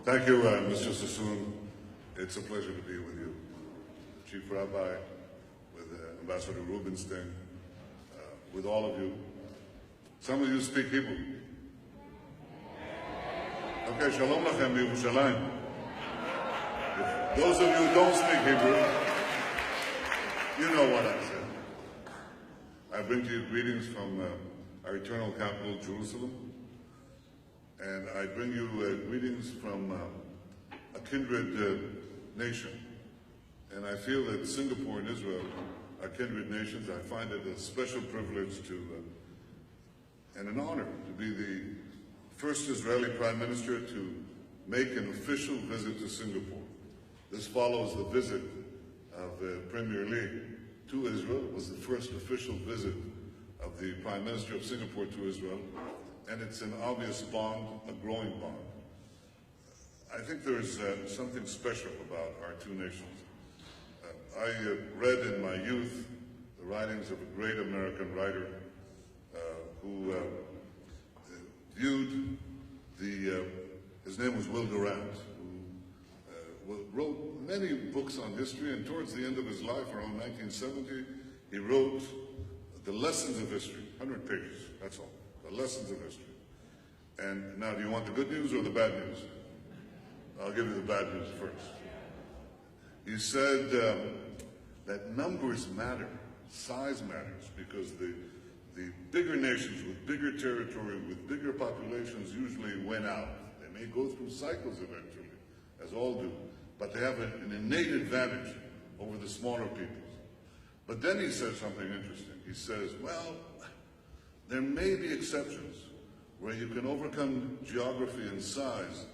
Thank you, Mr. Sassoon. It's a pleasure to be with you. Chief Rabbi, with Ambassador Rubinstein, with all of you. Some of you speak Hebrew. Okay, Shalom Lachem, Yerushalayim. If those of you who don't speak Hebrew, you know what I said. I bring to you greetings from our eternal capital, Jerusalem. And I bring you greetings from a kindred nation. And I feel that Singapore and Israel are kindred nations. I find it a special privilege and an honor to be the first Israeli Prime Minister to make an official visit to Singapore. This follows the visit of Primeiro to Israel. It was the first official visit of the Prime Minister of Singapore to Israel. And it's an obvious bond, a growing bond. I think there's something special about our two nations. I read in my youth the writings of a great American writer who viewed his name was Will Durant, who wrote many books on history, and towards the end of his life, around 1970, he wrote The Lessons of History, 100 pages, that's all. The lessons of history. And now, do you want the good news or the bad news? I'll give you the bad news first. He said that numbers matter, size matters, because the bigger nations with bigger territory, with bigger populations usually win out. They may go through cycles eventually, as all do, but they have an innate advantage over the smaller peoples. But then he said something interesting. He says, well, there may be exceptions where you can overcome geography and size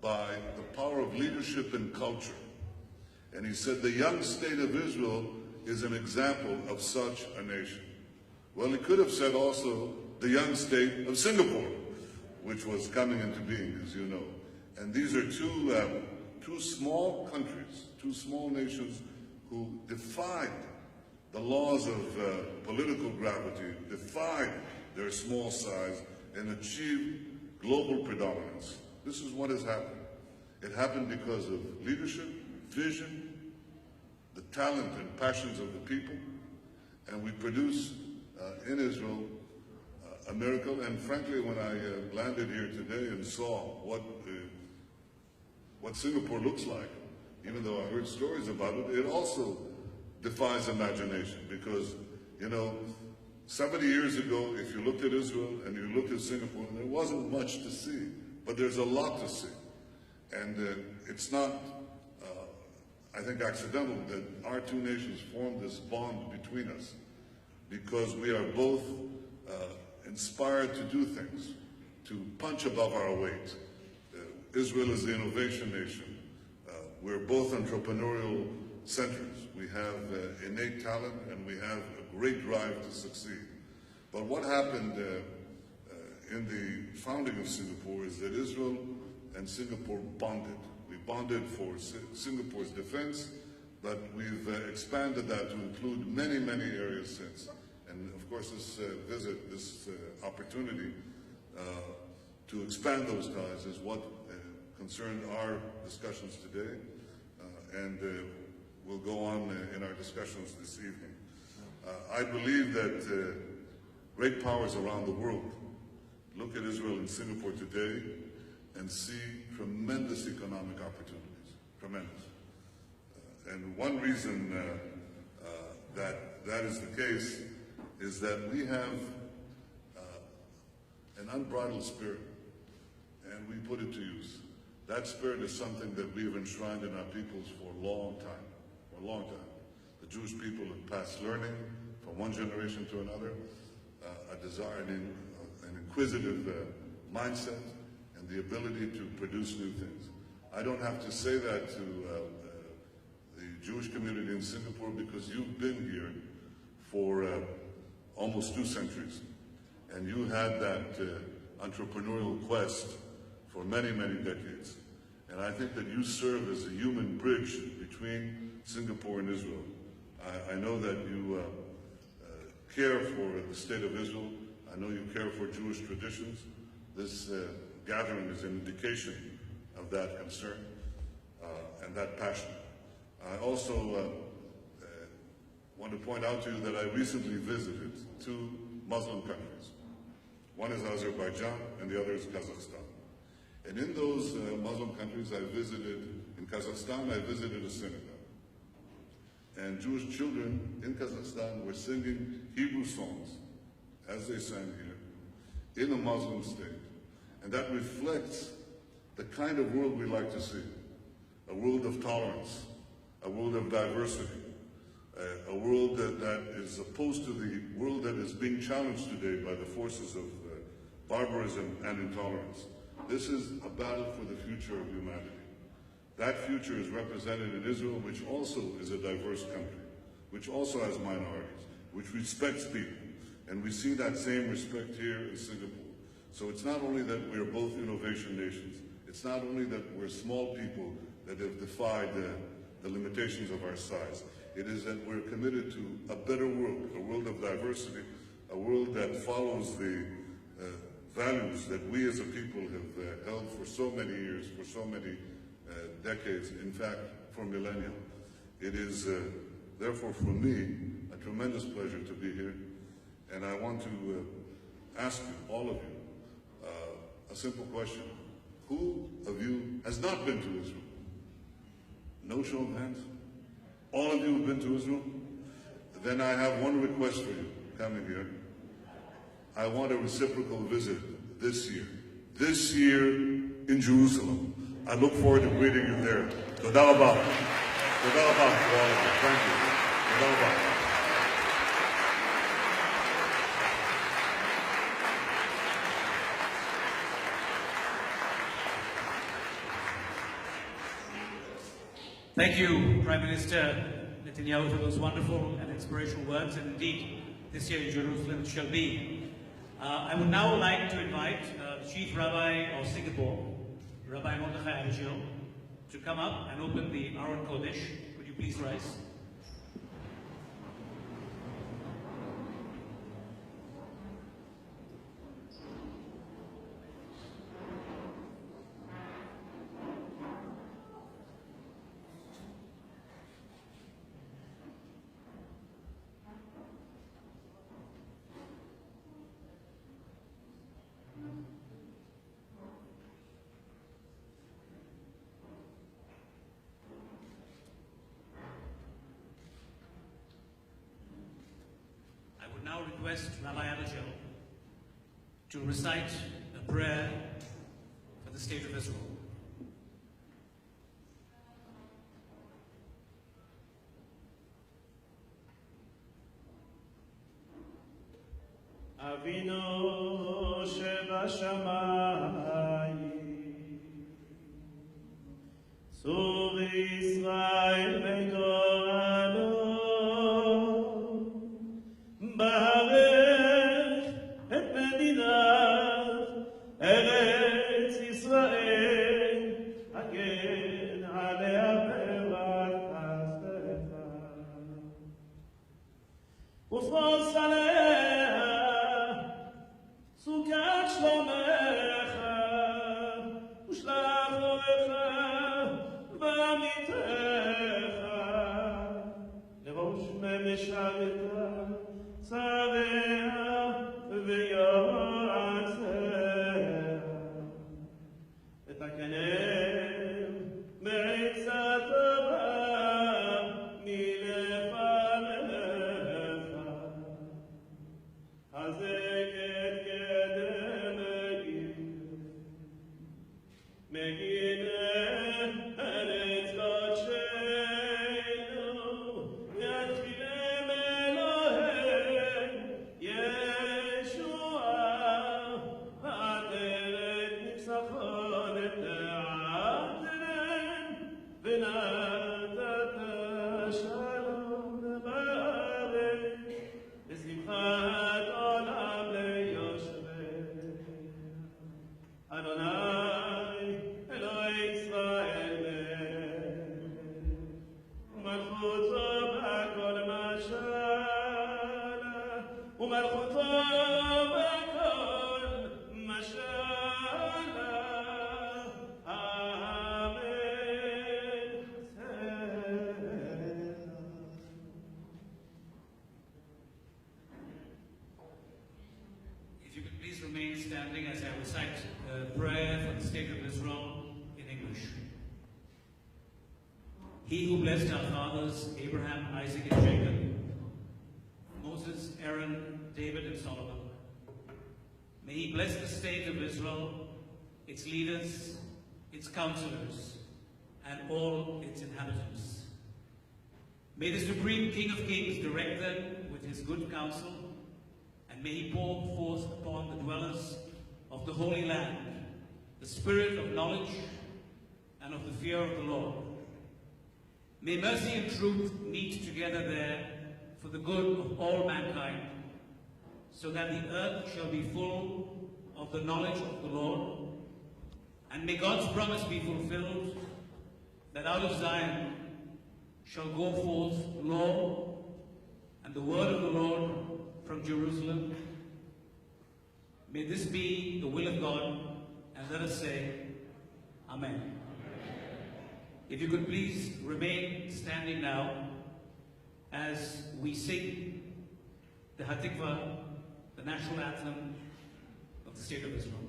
by the power of leadership and culture. And he said the young state of Israel is an example of such a nation. Well, he could have said also the young state of Singapore, which was coming into being, as you know. And these are two small countries, two small nations who defied the laws of political gravity, defied their small size, and achieved global predominance. This is what has happened. It happened because of leadership, vision, the talent and passions of the people, and we produce in Israel a miracle. And frankly, when I landed here today and saw what Singapore looks like, even though I heard stories about it, it also defies imagination, because, you know, 70 years ago, if you looked at Israel and you looked at Singapore, there wasn't much to see, but there's a lot to see. And it's not, I think, accidental that our two nations formed this bond between us, because we are both inspired to do things, to punch above our weight. Israel is the innovation nation. We're both entrepreneurial centers. We have innate talent, and we have a great drive to succeed. But what happened in the founding of Singapore is that Israel and Singapore bonded. We bonded for Singapore's defense, but we've expanded that to include many, many areas since. And of course, this visit, this opportunity to expand those ties is what concerned our discussions today, and will go on in our discussions this evening. I believe that great powers around the world look at Israel and Singapore today and see tremendous economic opportunities, tremendous. And one reason that is the case is that we have an unbridled spirit, and we put it to use. That spirit is something that we have enshrined in our peoples for a long time, for a long time. The Jewish people have passed learning from one generation to another, a desire, an inquisitive mindset, and the ability to produce new things. I don't have to say that to the Jewish community in Singapore, because you've been here for almost 2 centuries, and you had that entrepreneurial quest for many, many decades. And I think that you serve as a human bridge between Singapore and Israel. I know that you care for the state of Israel. I know you care for Jewish traditions. This gathering is an indication of that concern and that passion. I also want to point out to you that I recently visited 2 Muslim countries. One is Azerbaijan and the other is Kazakhstan. And in those Muslim countries in Kazakhstan I visited a synagogue. And Jewish children in Kazakhstan were singing Hebrew songs, as they sang here, in a Muslim state. And that reflects the kind of world we like to see. A world of tolerance, a world of diversity, a world that is opposed to the world that is being challenged today by the forces of barbarism and intolerance. This is a battle for the future of humanity. That future is represented in Israel, which also is a diverse country, which also has minorities, which respects people. And we see that same respect here in Singapore. So it's not only that we're both innovation nations, it's not only that we're small people that have defied the limitations of our size. It is that we're committed to a better world, a world of diversity, a world that follows the values that we as a people have held for so many years, for so many decades, in fact, for millennia. It is, therefore, for me, a tremendous pleasure to be here. And I want to ask you, all of you, a simple question. Who of you has not been to Israel? No show of hands? All of you have been to Israel? Then I have one request for you coming here. I want a reciprocal visit this year. This year in Jerusalem. I look forward to greeting you there. Toda rabah. Toda rabah to all of you. Thank you. Toda rabah. Thank you, Prime Minister Netanyahu, for those wonderful and inspirational words. And indeed, this year in Jerusalem shall be. I would now like to invite the Chief Rabbi of Singapore, Rabbi Mordechai Abishil, to come up and open the Aron Kodesh. Would you please rise? Now request Rabbi Abishil to recite a prayer for the state of Israel. Avinu shebashamayim, Sur Yisrael betorano, Barech et medinat Eretz Yisrael, Hagen alea be'erat kaspecha, Ufros alea Sukat shlomecha, Ushlach orecha v'amitecha, Lerosh me'meshareta Tzavea v'yotzea, V'takenem me'etzat Torah milefanecha, Hazek et kedem Megideh eretz kodsheinu, Yatchilem Elohim Yeshua, V'ateret nitzachon et te'atem, V'natat shalom ba'arech, V'simchat olam leyoshvei. Adonai, Eloi Yisrael melech, U'malchuto b'kol mashala, U'malchuto b'kol mashala, please remain standing as I recite a prayer for the state of Israel in English. He who blessed our fathers, Abraham, Isaac, and Jacob, Moses, Aaron, David, and Solomon, may he bless the state of Israel, its leaders, its counselors, and all its inhabitants. May the Supreme King of Kings direct them with his good counsel, and may he pour forth upon the dwellers of the Holy Land the spirit of knowledge and of the fear of the Lord. May mercy and truth meet together there for the good of all mankind, so that the earth shall be full of the knowledge of the Lord. And may God's promise be fulfilled, that out of Zion shall go forth law and the word of the Lord from Jerusalem. May this be the will of God, and let us say, Amen. If you could please remain standing now as we sing the Hatikva, the national anthem of the State of Israel.